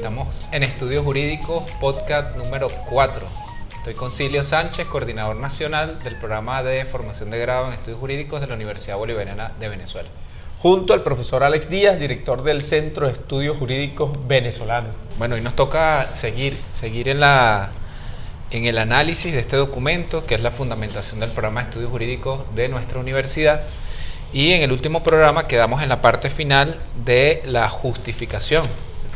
Estamos en Estudios Jurídicos, podcast número 4. Estoy con Silio Sánchez, coordinador nacional del programa de formación de grado en Estudios Jurídicos de la Universidad Bolivariana de Venezuela. Junto al profesor Alex Díaz, director del Centro de Estudios Jurídicos Venezolano. Bueno, hoy nos toca seguir en el análisis de este documento, que es la fundamentación del programa de estudios jurídicos de nuestra universidad. Y en el último programa quedamos en la parte final de la justificación,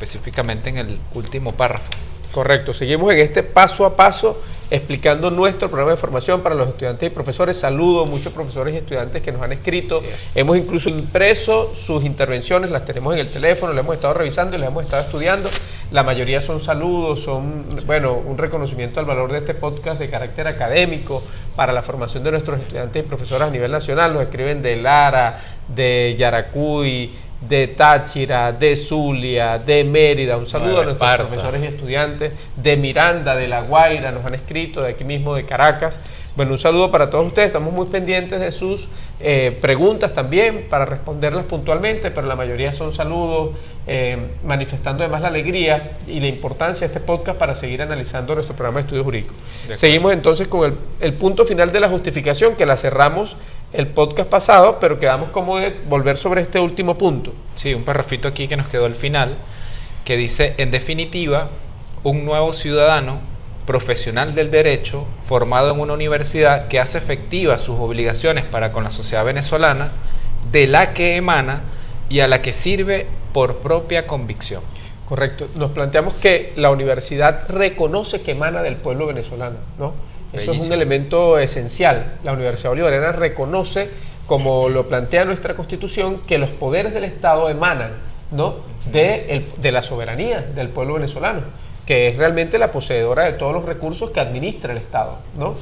específicamente en el último párrafo. Correcto, seguimos en este paso a paso explicando nuestro programa de formación para los estudiantes y profesores. Saludo a muchos profesores y estudiantes que nos han escrito. Sí. Hemos incluso impreso sus intervenciones, las tenemos en el teléfono, las hemos estado revisando y las hemos estado estudiando. La mayoría son saludos, son un reconocimiento al valor de este podcast de carácter académico para la formación de nuestros estudiantes y profesores a nivel nacional. Nos escriben de Lara, de Yaracuy, de Táchira, de Zulia, de Mérida. Un saludo a nuestros profesores y estudiantes de Miranda, de La Guaira, nos han escrito, de aquí mismo de Caracas. Bueno, un saludo para todos ustedes. Estamos muy pendientes de sus preguntas también para responderlas puntualmente, pero la mayoría son saludos, manifestando además la alegría y la importancia de este podcast para seguir analizando nuestro programa de estudios jurídicos. Seguimos entonces con el punto final de la justificación, que la cerramos el podcast pasado, pero quedamos como de volver sobre este último punto. Sí, un parrafito aquí que nos quedó al final, que dice: en definitiva, un nuevo ciudadano profesional del derecho, formado en una universidad que hace efectivas sus obligaciones para con la sociedad venezolana, de la que emana y a la que sirve por propia convicción. Correcto. Nos planteamos que la universidad reconoce que emana del pueblo venezolano, ¿no? Eso Bellísimo. Es un elemento esencial. La Universidad Bolivariana reconoce, como lo plantea nuestra Constitución, que los poderes del Estado emanan, ¿no?, de la soberanía del pueblo venezolano, que es realmente la poseedora de todos los recursos que administra el Estado, ¿no?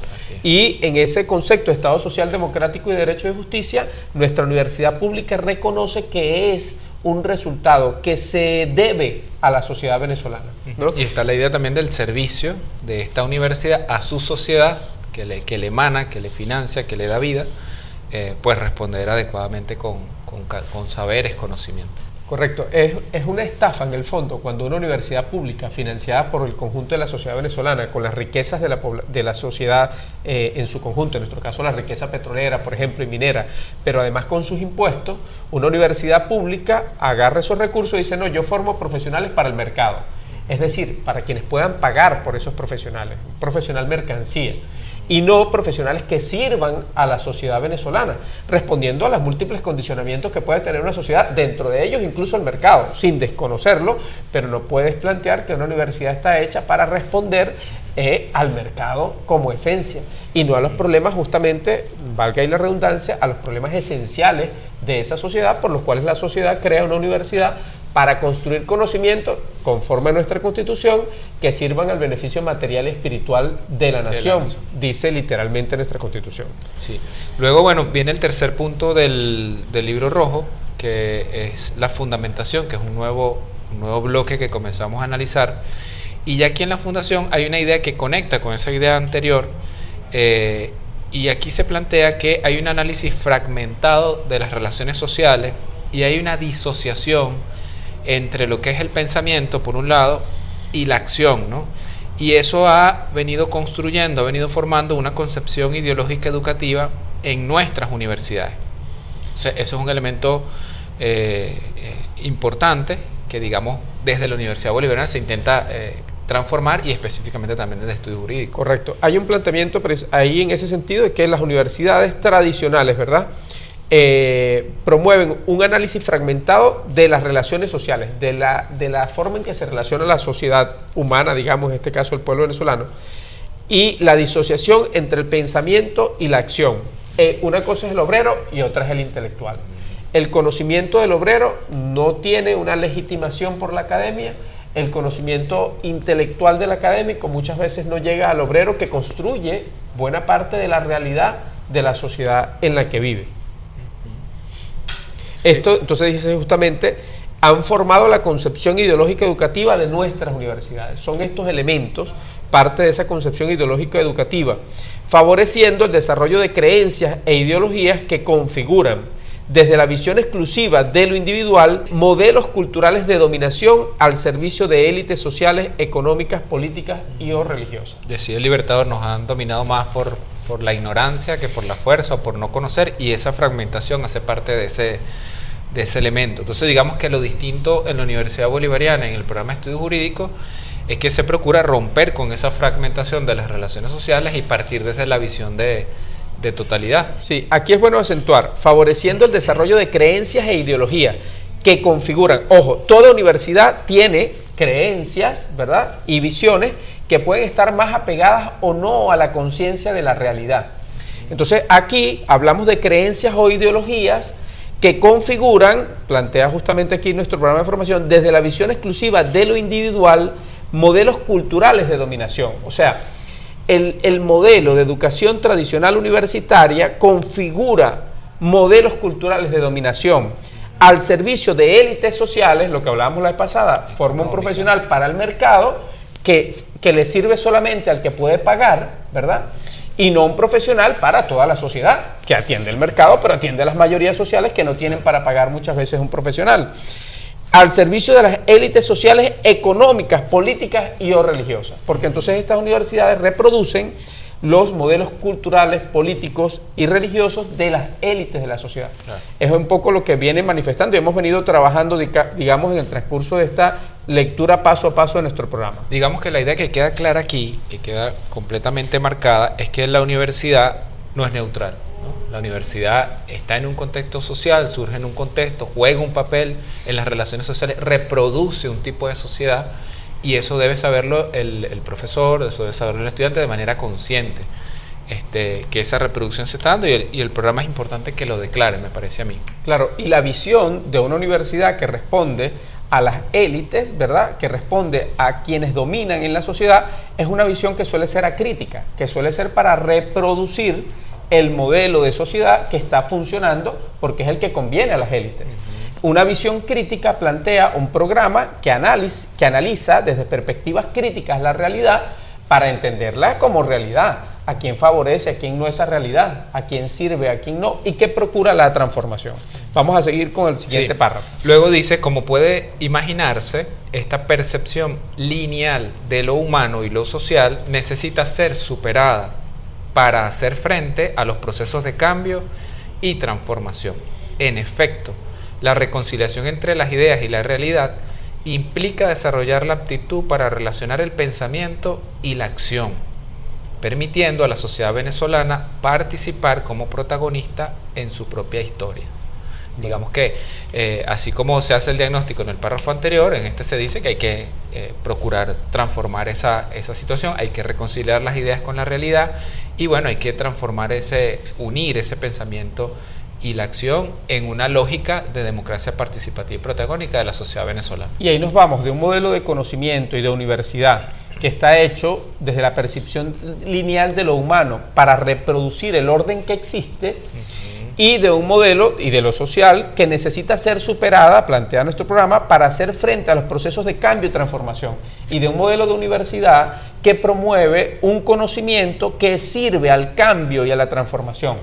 Y en ese concepto de Estado social, democrático y de derecho de justicia, nuestra universidad pública reconoce que es un resultado que se debe a la sociedad venezolana, ¿no? Y está la idea también del servicio de esta universidad a su sociedad, que le emana, que le financia, que le da vida, pues responder adecuadamente con saberes, conocimientos. Correcto, es una estafa en el fondo cuando una universidad pública financiada por el conjunto de la sociedad venezolana, con las riquezas de la sociedad en su conjunto, en nuestro caso la riqueza petrolera, por ejemplo, y minera, pero además con sus impuestos, una universidad pública agarra esos recursos y dice: no, yo formo profesionales para el mercado, es decir, para quienes puedan pagar por esos profesionales, profesional mercancía, y no profesionales que sirvan a la sociedad venezolana, respondiendo a los múltiples condicionamientos que puede tener una sociedad, dentro de ellos incluso el mercado, sin desconocerlo, pero no puedes plantear que una universidad está hecha para responder al mercado como esencia, y no a los problemas, justamente, valga ahí la redundancia, a los problemas esenciales de esa sociedad, por los cuales la sociedad crea una universidad para construir conocimientos, conforme a nuestra Constitución, que sirvan al beneficio material y espiritual de la nación, dice literalmente nuestra Constitución. Sí. Luego, bueno, viene el tercer punto del libro rojo, que es la fundamentación, que es un nuevo bloque que comenzamos a analizar. Y ya aquí en la fundación hay una idea que conecta con esa idea anterior, y aquí se plantea que hay un análisis fragmentado de las relaciones sociales y hay una disociación entre lo que es el pensamiento, por un lado, y la acción, ¿no? Y eso ha venido formando una concepción ideológica educativa en nuestras universidades. O sea, ese es un elemento importante que, digamos, desde la Universidad Bolivariana se intenta transformar, y específicamente también en el estudio jurídico. Correcto. Hay un planteamiento ahí en ese sentido de que las universidades tradicionales, ¿verdad?, promueven un análisis fragmentado de las relaciones sociales, de la forma en que se relaciona la sociedad humana, digamos, en este caso el pueblo venezolano, y la disociación entre el pensamiento y la acción. Una cosa es el obrero y otra es el intelectual. El conocimiento del obrero no tiene una legitimación por la academia. El conocimiento intelectual del académico muchas veces no llega al obrero, que construye buena parte de la realidad de la sociedad en la que vive. Sí. Esto, entonces, dice justamente, han formado la concepción ideológica educativa de nuestras universidades. Son estos elementos parte de esa concepción ideológica educativa, favoreciendo el desarrollo de creencias e ideologías que configuran desde la visión exclusiva de lo individual, modelos culturales de dominación al servicio de élites sociales, económicas, políticas y o religiosas. Decía el Libertador, nos han dominado más por la ignorancia que por la fuerza o por no conocer, y esa fragmentación hace parte de ese elemento. Entonces digamos que lo distinto en la Universidad Bolivariana, en el programa de estudios jurídicos, es que se procura romper con esa fragmentación de las relaciones sociales y partir desde la visión de totalidad. Sí, aquí es bueno acentuar, favoreciendo el desarrollo de creencias e ideologías que configuran, ojo, toda universidad tiene creencias, ¿verdad?, y visiones que pueden estar más apegadas o no a la conciencia de la realidad. Entonces aquí hablamos de creencias o ideologías que configuran, plantea justamente aquí nuestro programa de formación, desde la visión exclusiva de lo individual, modelos culturales de dominación. O sea, el modelo de educación tradicional universitaria configura modelos culturales de dominación al servicio de élites sociales, lo que hablábamos la vez pasada, forma un profesional para el mercado que le sirve solamente al que puede pagar, ¿verdad?, y no un profesional para toda la sociedad, que atiende el mercado, pero atiende a las mayorías sociales que no tienen para pagar muchas veces un profesional, al servicio de las élites sociales, económicas, políticas y o religiosas, porque entonces estas universidades reproducen los modelos culturales, políticos y religiosos de las élites de la sociedad. Claro. Es un poco lo que viene manifestando y hemos venido trabajando, digamos, en el transcurso de esta lectura paso a paso de nuestro programa. Digamos que la idea que queda clara aquí, que queda completamente marcada, es que la universidad no es neutral, ¿no? La universidad está en un contexto social, surge en un contexto, juega un papel en las relaciones sociales, reproduce un tipo de sociedad, y eso debe saberlo el profesor, eso debe saberlo el estudiante de manera consciente, que esa reproducción se está dando, y el programa es importante que lo declare, me parece a mí. Claro, y la visión de una universidad que responde a las élites, ¿verdad?, que responde a quienes dominan en la sociedad, es una visión que suele ser acrítica, que suele ser para reproducir el modelo de sociedad que está funcionando porque es el que conviene a las élites. Una visión crítica plantea un programa que analiza desde perspectivas críticas la realidad para entenderla como realidad, a quién favorece, a quién no esa realidad, a quién sirve, a quién no, y que procura la transformación. Vamos a seguir con el siguiente párrafo. Luego dice, como puede imaginarse, esta percepción lineal de lo humano y lo social necesita ser superada para hacer frente a los procesos de cambio y transformación. En efecto, la reconciliación entre las ideas y la realidad implica desarrollar la aptitud para relacionar el pensamiento y la acción, permitiendo a la sociedad venezolana participar como protagonista en su propia historia. Digamos que así como se hace el diagnóstico en el párrafo anterior, en este se dice que hay que procurar transformar esa situación, hay que reconciliar las ideas con la realidad y bueno, hay que transformar unir ese pensamiento y la acción en una lógica de democracia participativa y protagónica de la sociedad venezolana. Y ahí nos vamos de un modelo de conocimiento y de universidad que está hecho desde la percepción lineal de lo humano para reproducir el orden que existe, y de un modelo y de lo social que necesita ser superada, plantea nuestro programa, para hacer frente a los procesos de cambio y transformación, y de un modelo de universidad que promueve un conocimiento que sirve al cambio y a la transformación.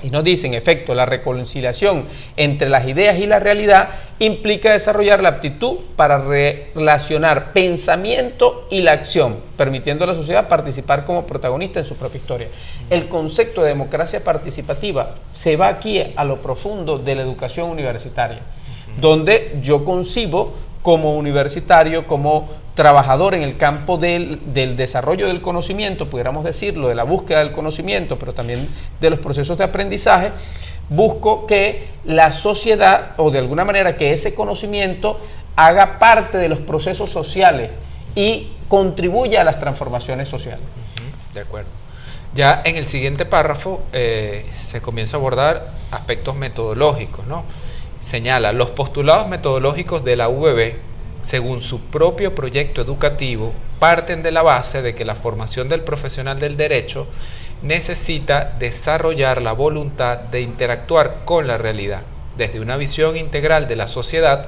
Y nos dice, en efecto, la reconciliación entre las ideas y la realidad implica desarrollar la aptitud para relacionar pensamiento y la acción, permitiendo a la sociedad participar como protagonista en su propia historia. El concepto de democracia participativa se va aquí a lo profundo de la educación universitaria, donde yo concibo como universitario, como trabajador en el campo del desarrollo del conocimiento, pudiéramos decirlo, de la búsqueda del conocimiento, pero también de los procesos de aprendizaje, busco que la sociedad, o de alguna manera que ese conocimiento haga parte de los procesos sociales y contribuya a las transformaciones sociales. De acuerdo. Ya en el siguiente párrafo se comienza a abordar aspectos metodológicos, ¿no? Señala, los postulados metodológicos de la UBB, según su propio proyecto educativo, parten de la base de que la formación del profesional del derecho necesita desarrollar la voluntad de interactuar con la realidad, desde una visión integral de la sociedad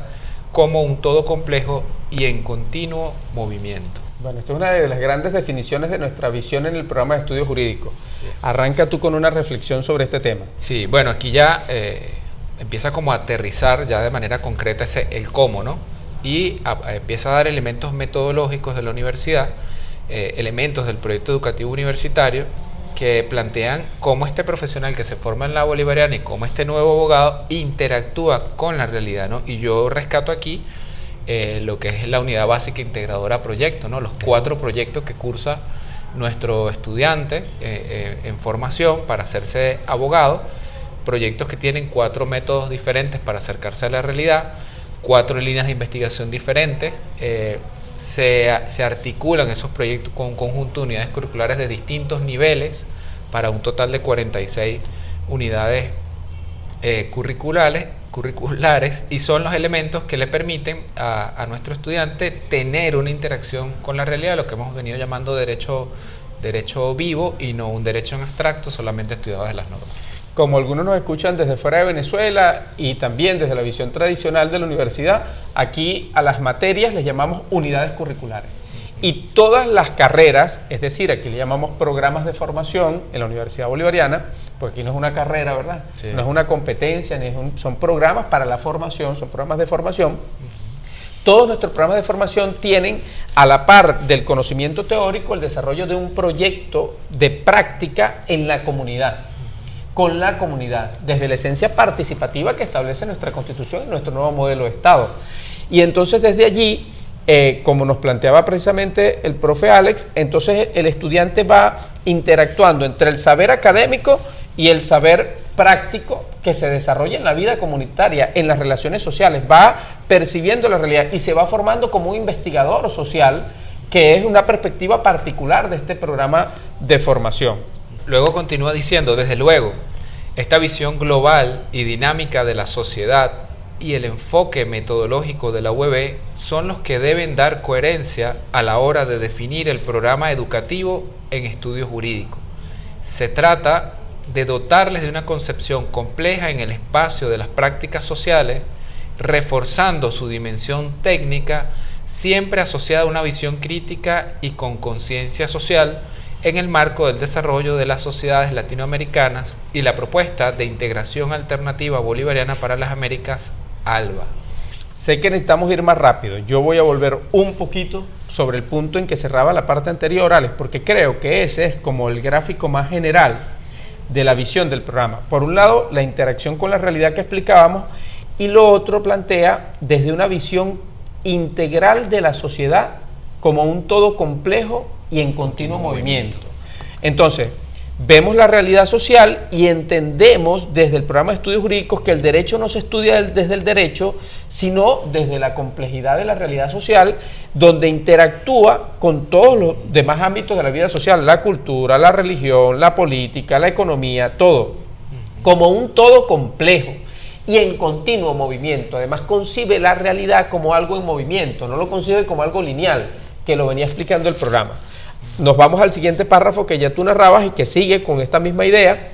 como un todo complejo y en continuo movimiento. Bueno, esta es una de las grandes definiciones de nuestra visión en el programa de estudios jurídicos. Sí. Arranca tú con una reflexión sobre este tema. Sí, bueno, aquí ya empieza como a aterrizar ya de manera concreta el cómo, ¿no? Y empieza a dar elementos metodológicos de la universidad, elementos del proyecto educativo universitario que plantean cómo este profesional que se forma en la bolivariana y cómo este nuevo abogado interactúa con la realidad, ¿no? Y yo rescato aquí lo que es la unidad básica integradora proyecto, ¿no? Los 4 proyectos que cursa nuestro estudiante en formación para hacerse abogado, proyectos que tienen 4 métodos diferentes para acercarse a la realidad, 4 líneas de investigación diferentes. Se articulan esos proyectos con un conjunto de unidades curriculares de distintos niveles para un total de 46 unidades curriculares, y son los elementos que le permiten a nuestro estudiante tener una interacción con la realidad, lo que hemos venido llamando derecho vivo y no un derecho en abstracto solamente estudiado de las normas. Como algunos nos escuchan desde fuera de Venezuela y también desde la visión tradicional de la universidad, aquí a las materias les llamamos unidades curriculares. Y todas las carreras, es decir, aquí le llamamos programas de formación en la Universidad Bolivariana, porque aquí no es una carrera, ¿verdad? Sí. No es una competencia, son programas para la formación, son programas de formación. Todos nuestros programas de formación tienen, a la par del conocimiento teórico, el desarrollo de un proyecto de práctica en la comunidad, con la comunidad, desde la esencia participativa que establece nuestra Constitución y nuestro nuevo modelo de Estado. Y entonces desde allí, como nos planteaba precisamente el profe Alex, entonces el estudiante va interactuando entre el saber académico y el saber práctico que se desarrolla en la vida comunitaria, en las relaciones sociales, va percibiendo la realidad y se va formando como un investigador social, que es una perspectiva particular de este programa de formación. Luego continúa diciendo, desde luego, esta visión global y dinámica de la sociedad y el enfoque metodológico de la UEB son los que deben dar coherencia a la hora de definir el programa educativo en estudios jurídicos. Se trata de dotarles de una concepción compleja en el espacio de las prácticas sociales, reforzando su dimensión técnica, siempre asociada a una visión crítica y con conciencia social, en el marco del desarrollo de las sociedades latinoamericanas y la propuesta de integración alternativa bolivariana para las Américas, ALBA. Sé que necesitamos ir más rápido. Yo voy a volver un poquito sobre el punto en que cerraba la parte anterior, Alex, porque creo que ese es como el gráfico más general de la visión del programa. Por un lado, la interacción con la realidad que explicábamos, y lo otro plantea desde una visión integral de la sociedad como un todo complejo y en continuo movimiento. Entonces, vemos la realidad social y entendemos desde el programa de estudios jurídicos que el derecho no se estudia desde el derecho, sino desde la complejidad de la realidad social, donde interactúa con todos los demás ámbitos de la vida social, la cultura, la religión, la política, la economía, todo, como un todo complejo y en continuo movimiento. Además, concibe la realidad como algo en movimiento, no lo concibe como algo lineal, que lo venía explicando el programa. Nos vamos al siguiente párrafo que ya tú narrabas y que sigue con esta misma idea,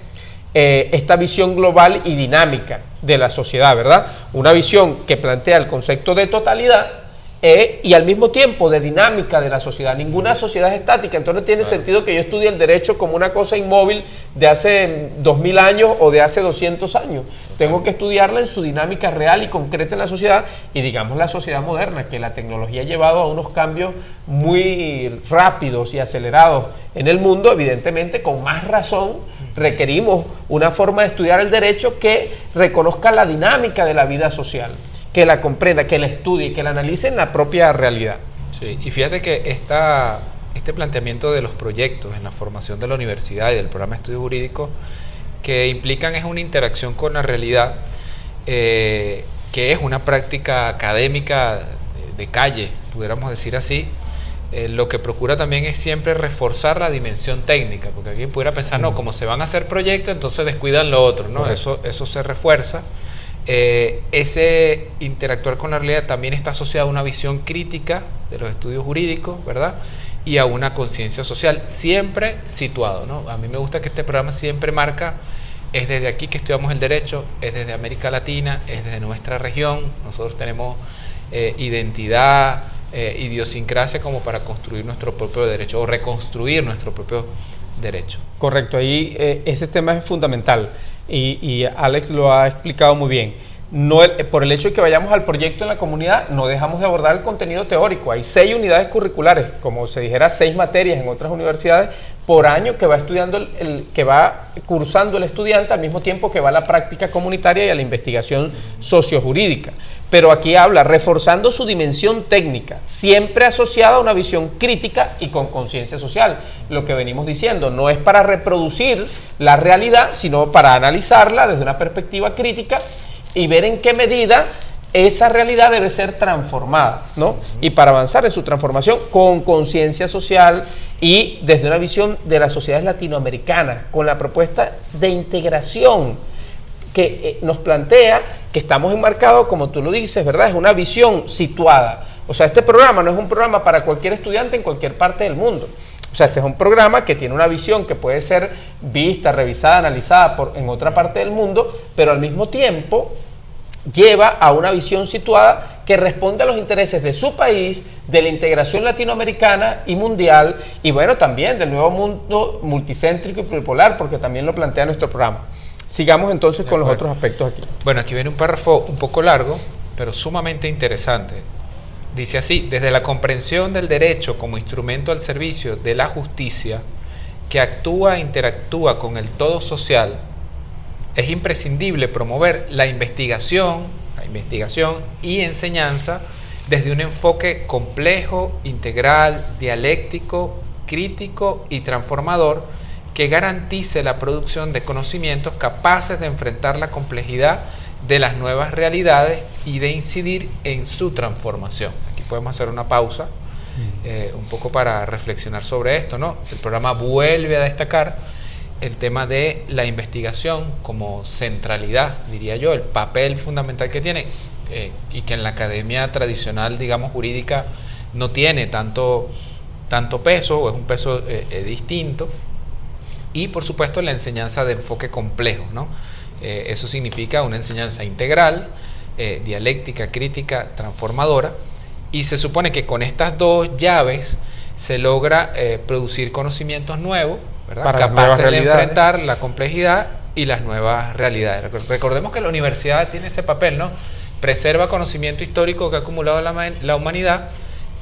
esta visión global y dinámica de la sociedad, ¿verdad? Una visión que plantea el concepto de totalidad y al mismo tiempo de dinámica de la sociedad. Ninguna sociedad es estática, entonces tiene sentido que yo estudie el derecho como una cosa inmóvil de hace 2000 años o de hace 200 años. Tengo que estudiarla en su dinámica real y concreta en la sociedad, y digamos la sociedad moderna, que la tecnología ha llevado a unos cambios muy rápidos y acelerados en el mundo. Evidentemente, con más razón, requerimos una forma de estudiar el derecho que reconozca la dinámica de la vida social, que la comprenda, que la estudie, que la analice en la propia realidad. Sí, y fíjate que este planteamiento de los proyectos en la formación de la universidad y del programa de estudios jurídicos que implican es una interacción con la realidad, que es una práctica académica de calle, pudiéramos decir así. Lo que procura también es siempre reforzar la dimensión técnica, porque alguien pudiera pensar, no, como se van a hacer proyectos, entonces descuidan lo otro, ¿no? Eso se refuerza. Ese interactuar con la realidad también está asociado a una visión crítica de los estudios jurídicos, ¿verdad? Y a una conciencia social, siempre situado, ¿no? A mí me gusta que este programa siempre marca, es desde aquí que estudiamos el derecho, es desde América Latina, es desde nuestra región. Nosotros tenemos identidad, idiosincrasia como para construir nuestro propio derecho o reconstruir nuestro propio derecho. Correcto, ahí ese tema es fundamental. y Alex lo ha explicado muy bien. Por el hecho de que vayamos al proyecto en la comunidad, no dejamos de abordar el contenido teórico. Hay 6 unidades curriculares, como se dijera 6 materias en otras universidades por año que va estudiando que va cursando el estudiante al mismo tiempo que va a la práctica comunitaria y a la investigación sociojurídica. Pero aquí habla reforzando su dimensión técnica, siempre asociada a una visión crítica y con conciencia social. Lo que venimos diciendo, no es para reproducir la realidad, sino para analizarla desde una perspectiva crítica y ver en qué medida esa realidad debe ser transformada, ¿no? Y para avanzar en su transformación con conciencia social y desde una visión de las sociedades latinoamericanas, con la propuesta de integración que nos plantea que estamos enmarcados, como tú lo dices, ¿verdad? Es una visión situada. O sea, este programa no es un programa para cualquier estudiante en cualquier parte del mundo. O sea, este es un programa que tiene una visión que puede ser vista, revisada, analizada en otra parte del mundo, pero al mismo tiempo lleva a una visión situada que responde a los intereses de su país, de la integración latinoamericana y mundial, y bueno, también del nuevo mundo multicéntrico y pluripolar, porque también lo plantea nuestro programa. Sigamos entonces con los otros aspectos aquí. Bueno, aquí viene un párrafo un poco largo, pero sumamente interesante. Dice así: desde la comprensión del derecho como instrumento al servicio de la justicia, que actúa e interactúa con el todo social, es imprescindible promover la investigación y enseñanza desde un enfoque complejo, integral, dialéctico, crítico y transformador que garantice la producción de conocimientos capaces de enfrentar la complejidad de las nuevas realidades y de incidir en su transformación. Aquí podemos hacer una pausa un poco para reflexionar sobre esto, ¿no? El programa vuelve a destacar el tema de la investigación como centralidad, diría yo, el papel fundamental que tiene y que en la academia tradicional, digamos, jurídica no tiene tanto peso, o es un peso distinto, y por supuesto la enseñanza de enfoque complejo, ¿no? Eso significa una enseñanza integral, dialéctica, crítica, transformadora, y se supone que con estas dos llaves se logra producir conocimientos nuevos, ¿verdad? Capaces de enfrentar la complejidad y las nuevas realidades. Recordemos que la universidad tiene ese papel, ¿no? Preserva conocimiento histórico que ha acumulado la humanidad,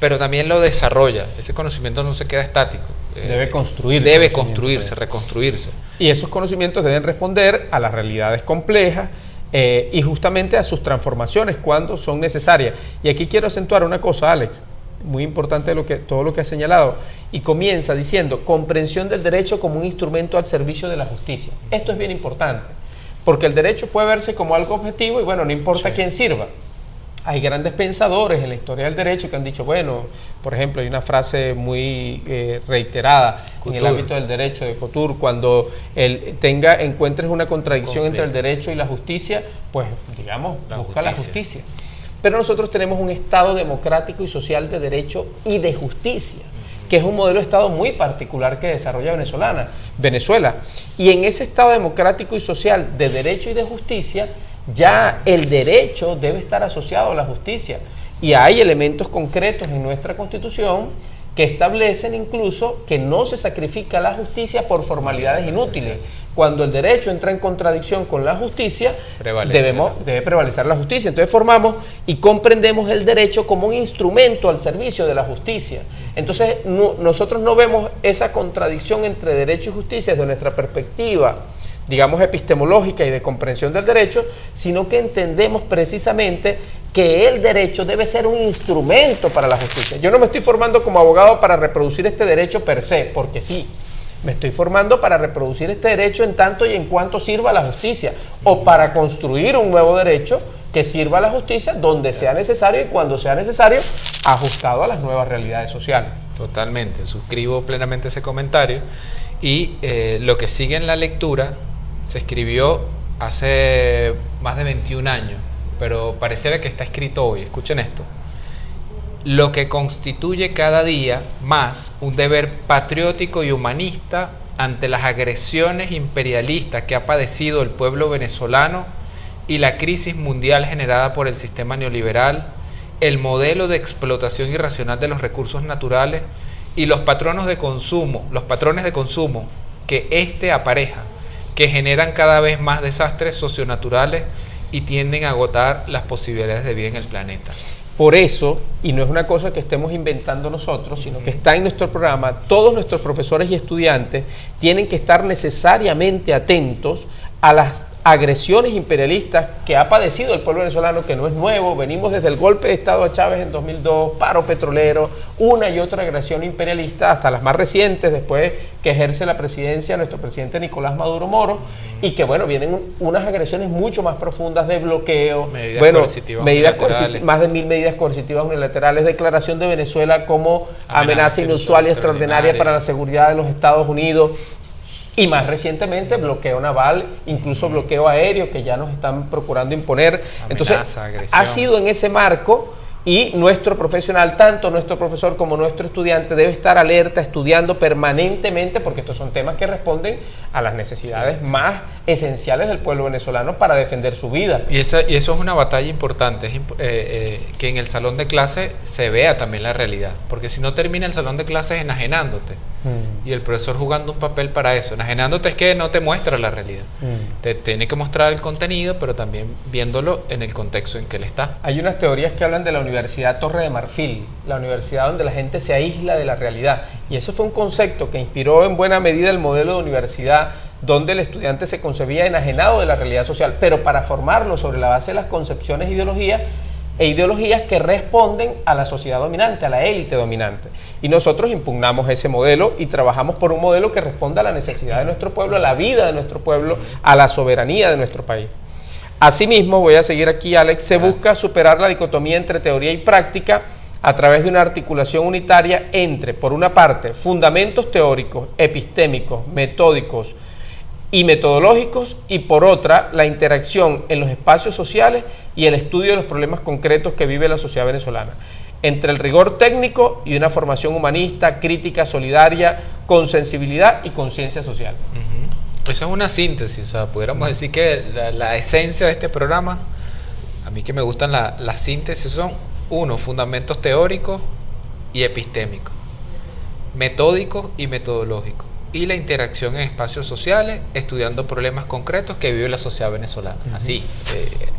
pero también lo desarrolla. Ese conocimiento no se queda estático. Debe construirse. Debe construirse, reconstruirse. Y esos conocimientos deben responder a las realidades complejas y justamente a sus transformaciones cuando son necesarias. Y aquí quiero acentuar una cosa, Alex, muy importante todo lo que has señalado, y comienza diciendo comprensión del derecho como un instrumento al servicio de la justicia. Esto es bien importante, porque el derecho puede verse como algo objetivo y bueno, no importa quién sirva. Hay grandes pensadores en la historia del derecho que han dicho, bueno, por ejemplo, hay una frase muy reiterada en el ámbito del derecho de Couture: cuando encuentres una contradicción entre el derecho y la justicia, pues digamos, busca la justicia. Pero nosotros tenemos un Estado democrático y social de derecho y de justicia, que es un modelo de Estado muy particular que desarrolla Venezuela. Y en ese Estado democrático y social de derecho y de justicia, ya el derecho debe estar asociado a la justicia. Y hay elementos concretos en nuestra Constitución que establecen incluso que no se sacrifica la justicia por formalidades inútiles. Cuando el derecho entra en contradicción con la justicia, debe prevalecer la justicia. Entonces formamos y comprendemos el derecho como un instrumento al servicio de la justicia. Entonces nosotros no vemos esa contradicción entre derecho y justicia desde nuestra perspectiva, digamos, epistemológica y de comprensión del derecho, sino que entendemos precisamente que el derecho debe ser un instrumento para la justicia. Yo no me estoy formando como abogado para reproducir este derecho per se, porque sí. Me estoy formando para reproducir este derecho en tanto y en cuanto sirva a la justicia, o para construir un nuevo derecho que sirva a la justicia donde sea necesario y cuando sea necesario, ajustado a las nuevas realidades sociales. Totalmente, suscribo plenamente ese comentario. Y lo que sigue en la lectura se escribió hace más de 21 años, pero pareciera que está escrito hoy. Escuchen esto: lo que constituye cada día más un deber patriótico y humanista ante las agresiones imperialistas que ha padecido el pueblo venezolano y la crisis mundial generada por el sistema neoliberal, el modelo de explotación irracional de los recursos naturales y los patrones de consumo que éste apareja, que generan cada vez más desastres socionaturales y tienden a agotar las posibilidades de vida en el planeta. Por eso, y no es una cosa que estemos inventando nosotros, sino que está en nuestro programa, todos nuestros profesores y estudiantes tienen que estar necesariamente atentos a las agresiones imperialistas que ha padecido el pueblo venezolano, que no es nuevo. Venimos desde el golpe de Estado a Chávez en 2002, paro petrolero, una y otra agresión imperialista, hasta las más recientes, después que ejerce la presidencia nuestro presidente Nicolás Maduro Moro, y que bueno, vienen unas agresiones mucho más profundas de bloqueo, más de 1000 medidas coercitivas unilaterales, declaración de Venezuela como amenaza inusual y extraordinaria para la seguridad de los Estados Unidos. Y más recientemente, bloqueo naval, incluso bloqueo aéreo, que ya nos están procurando imponer. Entonces, ha sido en ese marco, y nuestro profesional, tanto nuestro profesor como nuestro estudiante, debe estar alerta, estudiando permanentemente, porque estos son temas que responden a las necesidades más esenciales del pueblo venezolano para defender su vida. Y eso es una batalla importante, que en el salón de clase se vea también la realidad, porque si no termina el salón de clases enajenándote, y el profesor jugando un papel para eso. Enajenándote es que no te muestra la realidad, te tiene que mostrar el contenido, pero también viéndolo en el contexto en que él está. Hay unas teorías que hablan de la Universidad Torre de Marfil, la universidad donde la gente se aísla de la realidad, y eso fue un concepto que inspiró en buena medida el modelo de universidad, donde el estudiante se concebía enajenado de la realidad social, pero para formarlo sobre la base de las concepciones e ideologías que responden a la sociedad dominante, a la élite dominante. Y nosotros impugnamos ese modelo y trabajamos por un modelo que responda a la necesidad de nuestro pueblo, a la vida de nuestro pueblo, a la soberanía de nuestro país. Asimismo, voy a seguir aquí, Alex, se busca superar la dicotomía entre teoría y práctica a través de una articulación unitaria entre, por una parte, fundamentos teóricos, epistémicos, metódicos y metodológicos, y por otra, la interacción en los espacios sociales y el estudio de los problemas concretos que vive la sociedad venezolana, entre el rigor técnico y una formación humanista, crítica, solidaria, con sensibilidad y conciencia social. Esa es una síntesis, o sea, pudiéramos decir que la esencia de este programa, a mí que me gustan las síntesis, son fundamentos teóricos y epistémicos, metódicos y metodológicos, y la interacción en espacios sociales, estudiando problemas concretos que vive la sociedad venezolana. Así,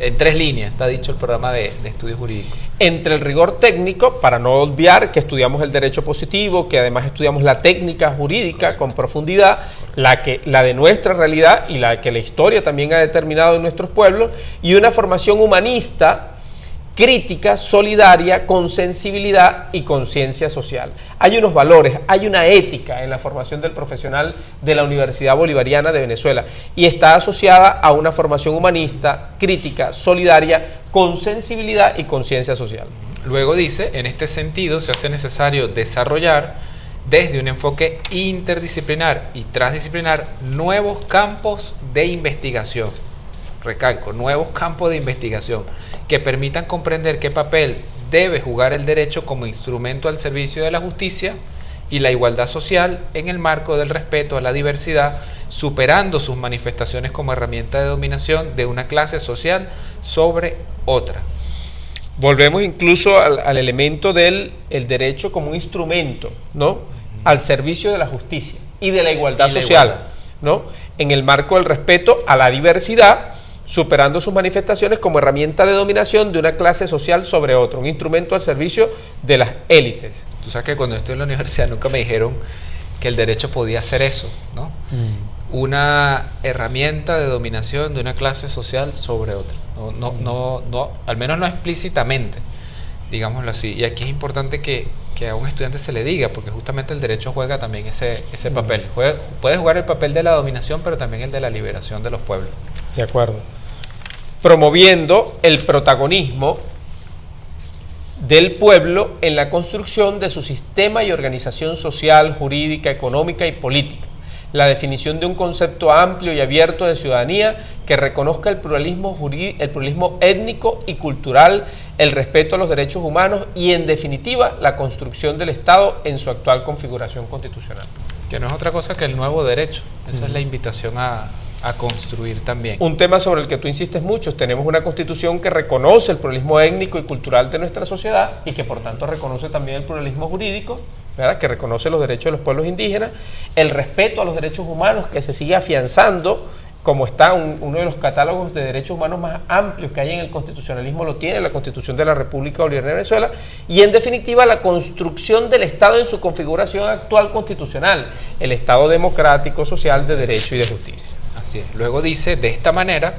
en 3 líneas está dicho el programa de estudios jurídicos. Entre el rigor técnico, para no obviar que estudiamos el derecho positivo, que además estudiamos la técnica jurídica con profundidad, la de nuestra realidad y la que la historia también ha determinado en nuestros pueblos, y una formación humanista, crítica, solidaria, con sensibilidad y conciencia social. Hay unos valores, hay una ética en la formación del profesional de la Universidad Bolivariana de Venezuela, y está asociada a una formación humanista, crítica, solidaria, con sensibilidad y conciencia social. Luego dice, en este sentido se hace necesario desarrollar desde un enfoque interdisciplinar y transdisciplinar nuevos campos de investigación. Recalco, nuevos campos de investigación que permitan comprender qué papel debe jugar el derecho como instrumento al servicio de la justicia y la igualdad social en el marco del respeto a la diversidad, superando sus manifestaciones como herramienta de dominación de una clase social sobre otra. Volvemos incluso al elemento del derecho como un instrumento, ¿no? Al servicio de la justicia y de la igualdad social, ¿no? En el marco del respeto a la diversidad, superando sus manifestaciones como herramienta de dominación de una clase social sobre otra, un instrumento al servicio de las élites. Tú sabes que cuando estuve en la universidad nunca me dijeron que el derecho podía hacer eso, ¿no? Una herramienta de dominación de una clase social sobre otra. No, al menos no explícitamente, digámoslo así. Y aquí es importante que a un estudiante se le diga, porque justamente el derecho juega también ese papel. Puede jugar el papel de la dominación, pero también el de la liberación de los pueblos. De acuerdo. Promoviendo el protagonismo del pueblo en la construcción de su sistema y organización social, jurídica, económica y política. La definición de un concepto amplio y abierto de ciudadanía que reconozca el pluralismo étnico y cultural, el respeto a los derechos humanos y, en definitiva, la construcción del Estado en su actual configuración constitucional. Que no es otra cosa que el nuevo derecho. Esa es la invitación a construir también. Un tema sobre el que tú insistes mucho. Tenemos una constitución que reconoce el pluralismo étnico y cultural de nuestra sociedad y que por tanto reconoce también el pluralismo jurídico, ¿verdad? Que reconoce los derechos de los pueblos indígenas, el respeto a los derechos humanos que se sigue afianzando como está uno de los catálogos de derechos humanos más amplios que hay en el constitucionalismo, lo tiene la Constitución de la República Bolivariana de Venezuela, y en definitiva la construcción del Estado en su configuración actual constitucional, el Estado democrático, social, de derecho y de justicia. Así es. Luego dice, de esta manera,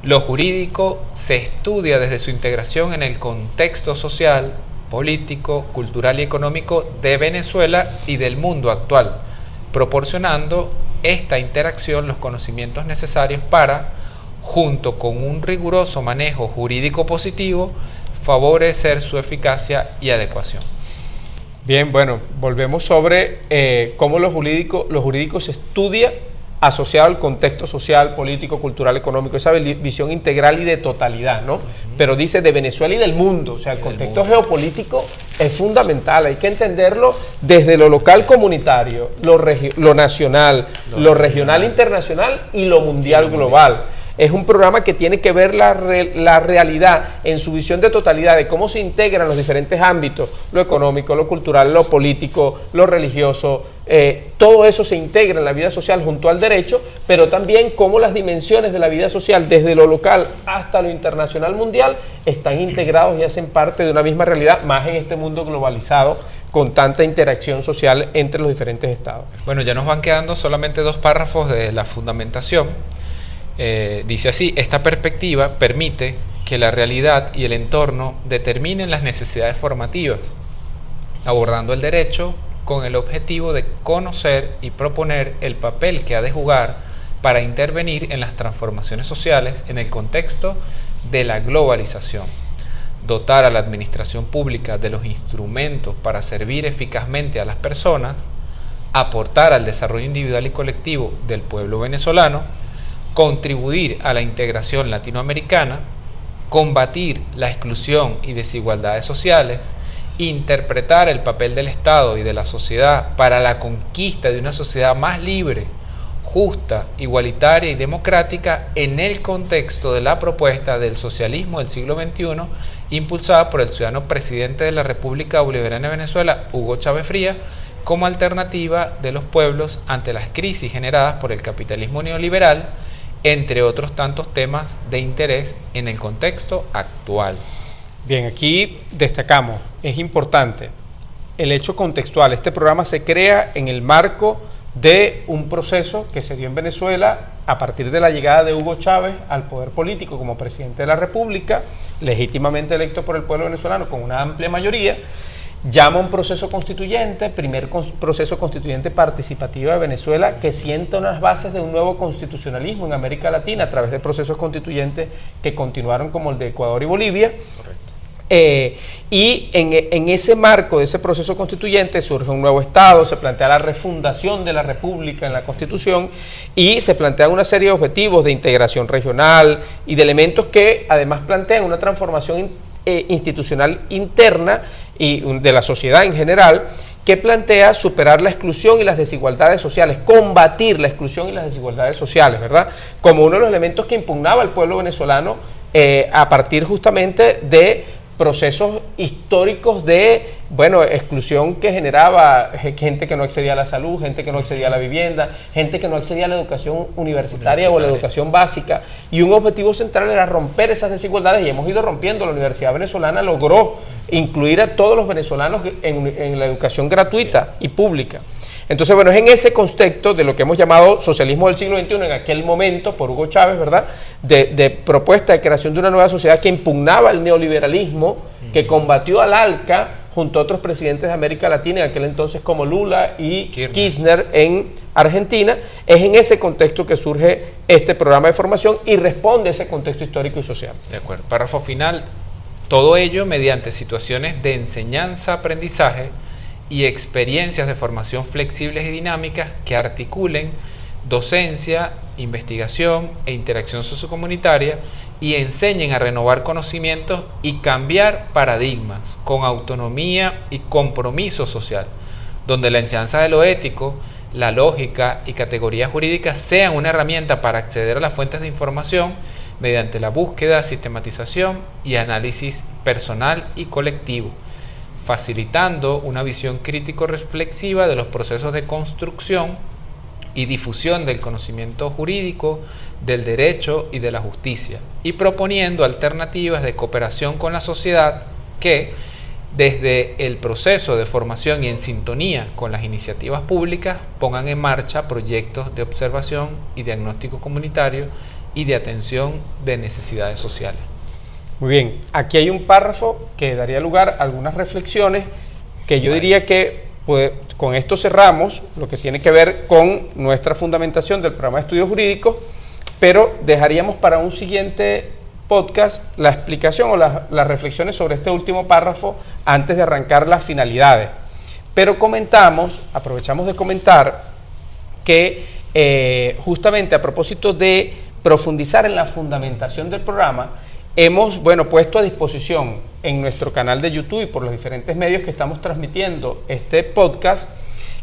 lo jurídico se estudia desde su integración en el contexto social, político, cultural y económico de Venezuela y del mundo actual, proporcionando esta interacción los conocimientos necesarios para, junto con un riguroso manejo jurídico positivo, favorecer su eficacia y adecuación. Bien, bueno, volvemos sobre cómo lo jurídico se estudia asociado al contexto social, político, cultural, económico, esa visión integral y de totalidad, ¿no? Pero dice de Venezuela y del mundo, o sea, el contexto geopolítico es fundamental, hay que entenderlo desde lo local comunitario, lo nacional, lo regional internacional y lo mundial global. Es un programa que tiene que ver la realidad en su visión de totalidad, de cómo se integran los diferentes ámbitos, lo económico, lo cultural, lo político, lo religioso, todo eso se integra en la vida social junto al derecho, pero también cómo las dimensiones de la vida social, desde lo local hasta lo internacional mundial, están integrados y hacen parte de una misma realidad, más en este mundo globalizado, con tanta interacción social entre los diferentes estados. Bueno, ya nos van quedando solamente 2 párrafos de la fundamentación. Dice así, esta perspectiva permite que la realidad y el entorno determinen las necesidades formativas, abordando el derecho con el objetivo de conocer y proponer el papel que ha de jugar para intervenir en las transformaciones sociales en el contexto de la globalización, dotar a la administración pública de los instrumentos para servir eficazmente a las personas, aportar al desarrollo individual y colectivo del pueblo venezolano, contribuir a la integración latinoamericana, combatir la exclusión y desigualdades sociales, interpretar el papel del Estado y de la sociedad para la conquista de una sociedad más libre, justa, igualitaria y democrática en el contexto de la propuesta del socialismo del siglo XXI, impulsada por el ciudadano presidente de la República Bolivariana de Venezuela, Hugo Chávez Frías, como alternativa de los pueblos ante las crisis generadas por el capitalismo neoliberal, entre otros tantos temas de interés en el contexto actual. Bien, aquí destacamos, es importante el hecho contextual. Este programa se crea en el marco de un proceso que se dio en Venezuela a partir de la llegada de Hugo Chávez al poder político como presidente de la República, legítimamente electo por el pueblo venezolano con una amplia mayoría. Llama un proceso constituyente, primer proceso constituyente participativo de Venezuela, que sienta unas bases de un nuevo constitucionalismo en América Latina a través de procesos constituyentes que continuaron como el de Ecuador y Bolivia. Correcto. Y en ese marco de ese proceso constituyente surge un nuevo Estado, se plantea la refundación de la República en la Constitución y se plantean una serie de objetivos de integración regional y de elementos que además plantean una transformación institucional interna y de la sociedad en general, que plantea superar la exclusión y las desigualdades sociales, combatir la exclusión y las desigualdades sociales, ¿verdad? Como uno de los elementos que impugnaba el pueblo venezolano a partir justamente de procesos históricos de, bueno, exclusión que generaba gente que no accedía a la salud, gente que no accedía a la vivienda, gente que no accedía a la educación universitaria o a la educación básica, y un objetivo central era romper esas desigualdades, y hemos ido rompiendo. La Universidad Venezolana logró incluir a todos los venezolanos en la educación gratuita y pública. Entonces, bueno, es en ese contexto de lo que hemos llamado socialismo del siglo XXI, en aquel momento, por Hugo Chávez, ¿verdad?, de propuesta de creación de una nueva sociedad que impugnaba el neoliberalismo, que combatió al ALCA junto a otros presidentes de América Latina, en aquel entonces como Lula y Kirchner en Argentina. Es en ese contexto que surge este programa de formación y responde a ese contexto histórico y social. De acuerdo. Párrafo final. Todo ello mediante situaciones de enseñanza-aprendizaje y experiencias de formación flexibles y dinámicas que articulen docencia, investigación e interacción sociocomunitaria y enseñen a renovar conocimientos y cambiar paradigmas con autonomía y compromiso social, donde la enseñanza de lo ético, la lógica y categorías jurídicas sean una herramienta para acceder a las fuentes de información mediante la búsqueda, sistematización y análisis personal y colectivo, facilitando una visión crítico-reflexiva de los procesos de construcción y difusión del conocimiento jurídico, del derecho y de la justicia, y proponiendo alternativas de cooperación con la sociedad que, desde el proceso de formación y en sintonía con las iniciativas públicas, pongan en marcha proyectos de observación y diagnóstico comunitario y de atención de necesidades sociales. Muy bien, aquí hay un párrafo que daría lugar a algunas reflexiones que yo diría que con esto cerramos lo que tiene que ver con nuestra fundamentación del programa de estudios jurídicos, pero dejaríamos para un siguiente podcast la explicación o las reflexiones sobre este último párrafo antes de arrancar las finalidades. Pero aprovechamos de comentar que justamente a propósito de profundizar en la fundamentación del programa, hemos puesto a disposición en nuestro canal de YouTube y por los diferentes medios que estamos transmitiendo este podcast,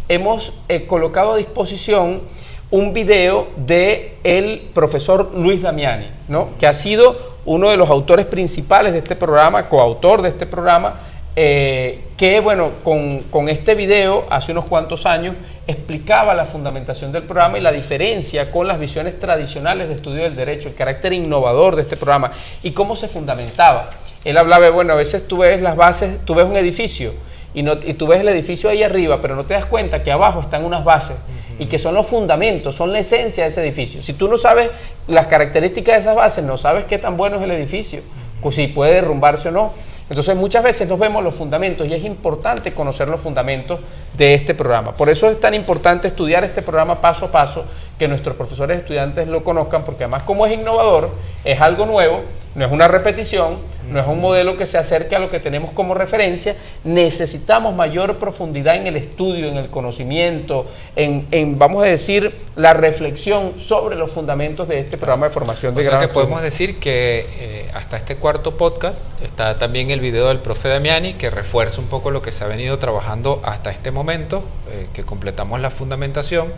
hemos colocado a disposición un video del profesor Luis Damiani, ¿no? Que ha sido uno de los autores principales de este programa, coautor de este programa, que con este video hace unos cuantos años explicaba la fundamentación del programa y la diferencia con las visiones tradicionales de estudio del derecho, el carácter innovador de este programa y cómo se fundamentaba. Él hablaba a veces tú ves las bases, tú ves un edificio y tú ves el edificio ahí arriba, pero no te das cuenta que abajo están unas bases y que son los fundamentos, son la esencia de ese edificio. Si tú no sabes las características de esas bases, no sabes qué tan bueno es el edificio, pues si puede derrumbarse o no. Entonces muchas veces nos vemos los fundamentos y es importante conocer los fundamentos de este programa. Por eso es tan importante estudiar este programa paso a paso, que nuestros profesores y estudiantes lo conozcan, porque además como es innovador, es algo nuevo, no es una repetición, no es un modelo que se acerque a lo que tenemos como referencia. Necesitamos mayor profundidad en el estudio, en el conocimiento, en vamos a decir, la reflexión sobre los fundamentos de este programa de formación de grado. O sea que podemos decir que hasta este cuarto podcast está también el video del profe Damiani, que refuerza un poco lo que se ha venido trabajando hasta este momento, que completamos la fundamentación.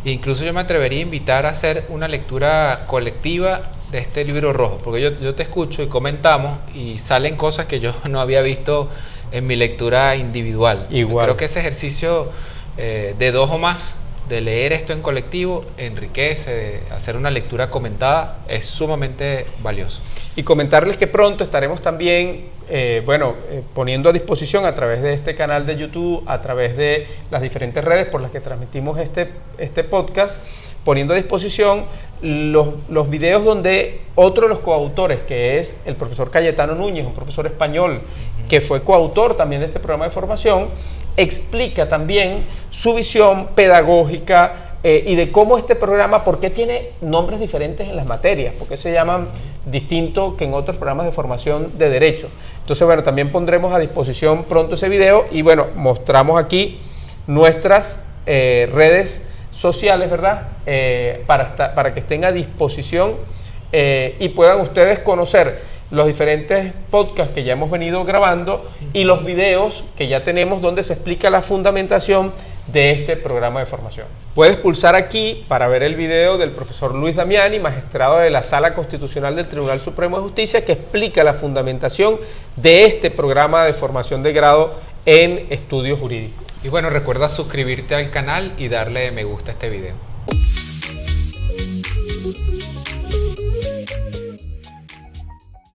Incluso yo me atrevería a invitar a hacer una lectura colectiva de este libro rojo, porque yo te escucho y comentamos y salen cosas que yo no había visto en mi lectura individual. Igual. Creo que ese ejercicio de dos o más, de leer esto en colectivo, enriquece, de hacer una lectura comentada, es sumamente valioso. Y comentarles que pronto estaremos también poniendo a disposición a través de este canal de YouTube, a través de las diferentes redes por las que transmitimos este podcast, poniendo a disposición los videos donde otro de los coautores, que es el profesor Cayetano Núñez, un profesor español que fue coautor también de este programa de formación, explica también su visión pedagógica y de cómo este programa, por qué tiene nombres diferentes en las materias, por qué se llaman distinto que en otros programas de formación de derecho. Entonces, también pondremos a disposición pronto ese video y mostramos aquí nuestras redes sociales, ¿verdad? Para que estén a disposición y puedan ustedes conocer los diferentes podcasts que ya hemos venido grabando y los videos que ya tenemos donde se explica la fundamentación de este programa de formación. Puedes pulsar aquí para ver el video del profesor Luis Damiani, magistrado de la Sala Constitucional del Tribunal Supremo de Justicia, que explica la fundamentación de este programa de formación de grado en estudios jurídicos. Y recuerda suscribirte al canal y darle me gusta a este video.